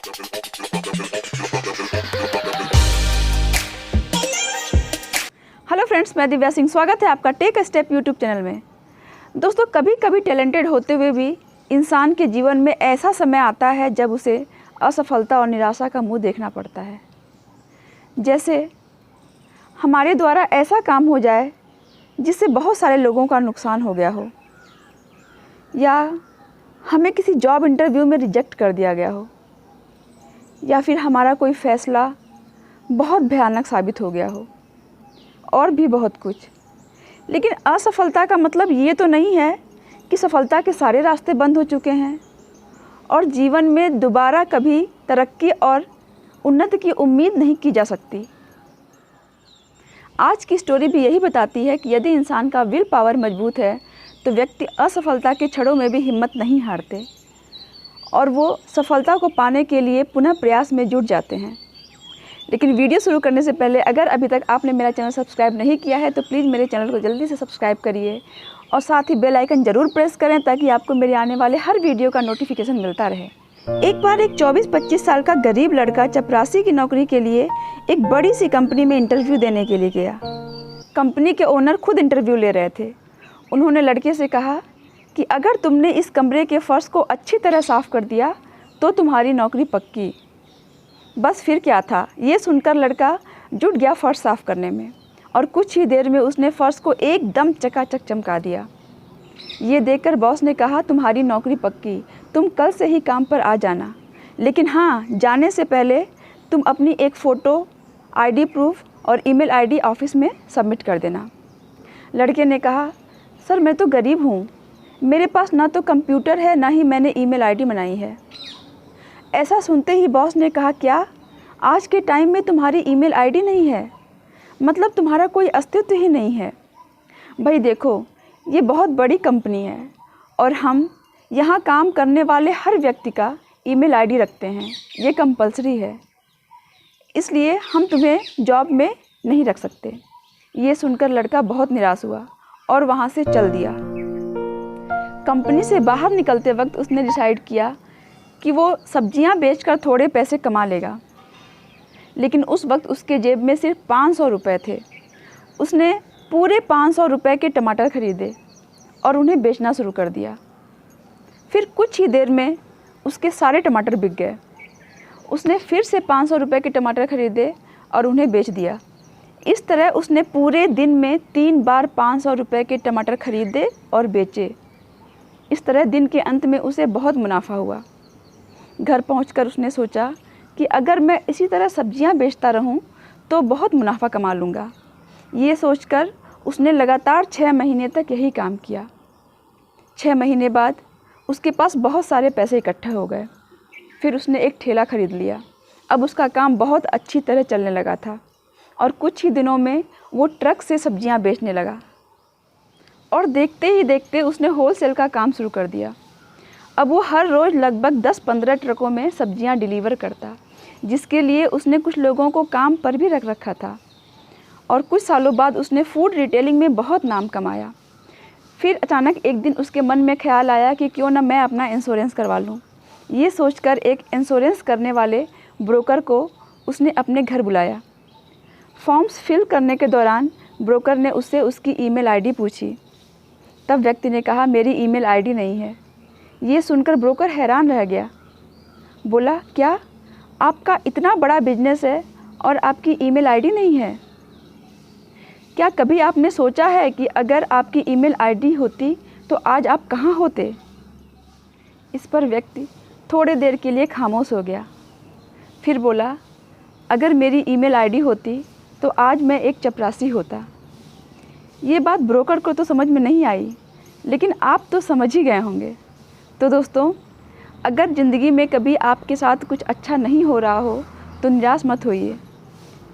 Hello friends, मैं दिव्या सिंह। स्वागत है आपका टेक स्टेप यूट्यूब चैनल में। दोस्तों, कभी कभी टैलेंटेड होते हुए भी इंसान के जीवन में ऐसा समय आता है जब उसे असफलता और निराशा का मुंह देखना पड़ता है। जैसे हमारे द्वारा ऐसा काम हो जाए जिससे बहुत सारे लोगों का नुकसान हो गया हो, या हमें किसी जॉब इंटरव्यू में रिजेक्ट कर दिया गया हो, या फिर हमारा कोई फ़ैसला बहुत भयानक साबित हो गया हो, और भी बहुत कुछ। लेकिन असफलता का मतलब ये तो नहीं है कि सफलता के सारे रास्ते बंद हो चुके हैं और जीवन में दोबारा कभी तरक्की और उन्नति की उम्मीद नहीं की जा सकती। आज की स्टोरी भी यही बताती है कि यदि इंसान का विल पावर मजबूत है तो व्यक्ति असफलता के क्षणों में भी हिम्मत नहीं हारते और वो सफलता को पाने के लिए पुनः प्रयास में जुट जाते हैं। लेकिन वीडियो शुरू करने से पहले अगर अभी तक आपने मेरा चैनल सब्सक्राइब नहीं किया है तो प्लीज़ मेरे चैनल को जल्दी से सब्सक्राइब करिए और साथ ही बेल आइकन ज़रूर प्रेस करें ताकि आपको मेरे आने वाले हर वीडियो का नोटिफिकेशन मिलता रहे। एक बार एक 24-25 साल का गरीब लड़का चपरासी की नौकरी के लिए एक बड़ी सी कंपनी में इंटरव्यू देने के लिए गया। कंपनी के ओनर खुद इंटरव्यू ले रहे थे। उन्होंने लड़के से कहा कि अगर तुमने इस कमरे के फ़र्श को अच्छी तरह साफ़ कर दिया तो तुम्हारी नौकरी पक्की। बस फिर क्या था, ये सुनकर लड़का जुट गया फ़र्श साफ़ करने में और कुछ ही देर में उसने फ़र्श को एकदम चकाचक चमका दिया। ये देखकर बॉस ने कहा, तुम्हारी नौकरी पक्की, तुम कल से ही काम पर आ जाना, लेकिन हाँ, जाने से पहले तुम अपनी एक फ़ोटो, आईडी प्रूफ और ईमेल आईडी ऑफिस में सबमिट कर देना। लड़के ने कहा, सर मैं तो गरीब हूँ, मेरे पास ना तो कंप्यूटर है ना ही मैंने ईमेल आईडी बनाई है। ऐसा सुनते ही बॉस ने कहा, क्या आज के टाइम में तुम्हारी ईमेल आईडी नहीं है? मतलब तुम्हारा कोई अस्तित्व ही नहीं है। भाई देखो, ये बहुत बड़ी कंपनी है और हम यहाँ काम करने वाले हर व्यक्ति का ईमेल आईडी रखते हैं, ये कंपलसरी है, इसलिए हम तुम्हें जॉब में नहीं रख सकते। ये सुनकर लड़का बहुत निराश हुआ और वहाँ से चल दिया। कंपनी से बाहर निकलते वक्त उसने डिसाइड किया कि वो सब्जियां बेचकर थोड़े पैसे कमा लेगा, लेकिन उस वक्त उसके जेब में सिर्फ 500 रुपये थे। उसने पूरे 500 रुपये के टमाटर खरीदे और उन्हें बेचना शुरू कर दिया। फिर कुछ ही देर में उसके सारे टमाटर बिक गए। उसने फिर से 500 रुपये के टमाटर खरीदे और उन्हें बेच दिया। इस तरह उसने पूरे दिन में 3 बार 500 रुपये के टमाटर खरीदे और बेचे। इस तरह दिन के अंत में उसे बहुत मुनाफा हुआ। घर पहुंचकर उसने सोचा कि अगर मैं इसी तरह सब्जियां बेचता रहूं तो बहुत मुनाफा कमा लूँगा। ये सोचकर उसने लगातार 6 महीने तक यही काम किया। 6 महीने बाद उसके पास बहुत सारे पैसे इकट्ठे हो गए। फिर उसने एक ठेला खरीद लिया। अब उसका काम बहुत अच्छी तरह चलने लगा था और कुछ ही दिनों में वो ट्रक से सब्जियां बेचने लगा और देखते ही देखते उसने होलसेल का काम शुरू कर दिया। अब वो हर रोज़ लगभग 10-15 ट्रकों में सब्जियां डिलीवर करता, जिसके लिए उसने कुछ लोगों को काम पर भी रख रखा था। और कुछ सालों बाद उसने फूड रिटेलिंग में बहुत नाम कमाया। फिर अचानक एक दिन उसके मन में ख्याल आया कि क्यों ना मैं अपना इंश्योरेंस करवा लूँ। ये सोचकर एक इंश्योरेंस करने वाले ब्रोकर को उसने अपने घर बुलाया। फॉर्म्स फिल करने के दौरान ब्रोकर ने उससे उसकी ईमेल आईडी पूछी। तब व्यक्ति ने कहा, मेरी ईमेल आईडी नहीं है। ये सुनकर ब्रोकर हैरान रह गया। बोला, क्या आपका इतना बड़ा बिजनेस है और आपकी ईमेल आईडी नहीं है? क्या कभी आपने सोचा है कि अगर आपकी ईमेल आईडी होती तो आज आप कहाँ होते? इस पर व्यक्ति थोड़ी देर के लिए खामोश हो गया। फिर बोला, अगर मेरी ईमेल आईडी होती तो आज मैं एक चपरासी होता। ये बात ब्रोकर को तो समझ में नहीं आई, लेकिन आप तो समझ ही गए होंगे। तो दोस्तों, अगर ज़िंदगी में कभी आपके साथ कुछ अच्छा नहीं हो रहा हो तो निराश मत होइए।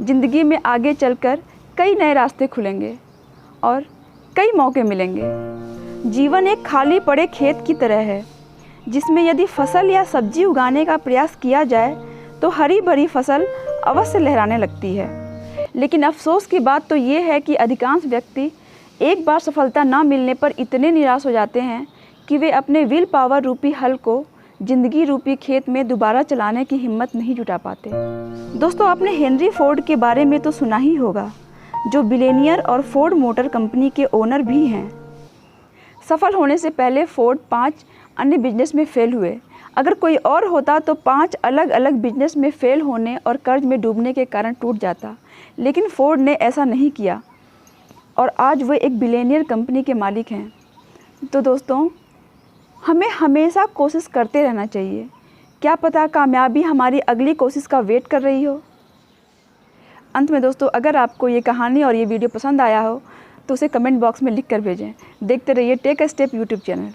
ज़िंदगी में आगे चलकर कई नए रास्ते खुलेंगे और कई मौके मिलेंगे। जीवन एक खाली पड़े खेत की तरह है, जिसमें यदि फसल या सब्जी उगाने का प्रयास किया जाए तो हरी भरी फसल अवश्य लहराने लगती है। लेकिन अफसोस की बात तो ये है कि अधिकांश व्यक्ति एक बार सफलता ना मिलने पर इतने निराश हो जाते हैं कि वे अपने विल पावर रूपी हल को ज़िंदगी रूपी खेत में दोबारा चलाने की हिम्मत नहीं जुटा पाते। दोस्तों, आपने हेनरी फोर्ड के बारे में तो सुना ही होगा, जो बिलियनियर और फोर्ड मोटर कंपनी के ओनर भी हैं। सफल होने से पहले फोर्ड 5 अन्य बिजनेस में फेल हुए। अगर कोई और होता तो 5 अलग अलग बिजनेस में फेल होने और कर्ज में डूबने के कारण टूट जाता, लेकिन फोर्ड ने ऐसा नहीं किया और आज वो एक बिलियनियर कंपनी के मालिक हैं। तो दोस्तों, हमें हमेशा कोशिश करते रहना चाहिए। क्या पता कामयाबी हमारी अगली कोशिश का वेट कर रही हो। अंत में दोस्तों, अगर आपको ये कहानी और ये वीडियो पसंद आया हो तो उसे कमेंट बॉक्स में लिख कर भेजें। देखते रहिए take a step YouTube channel.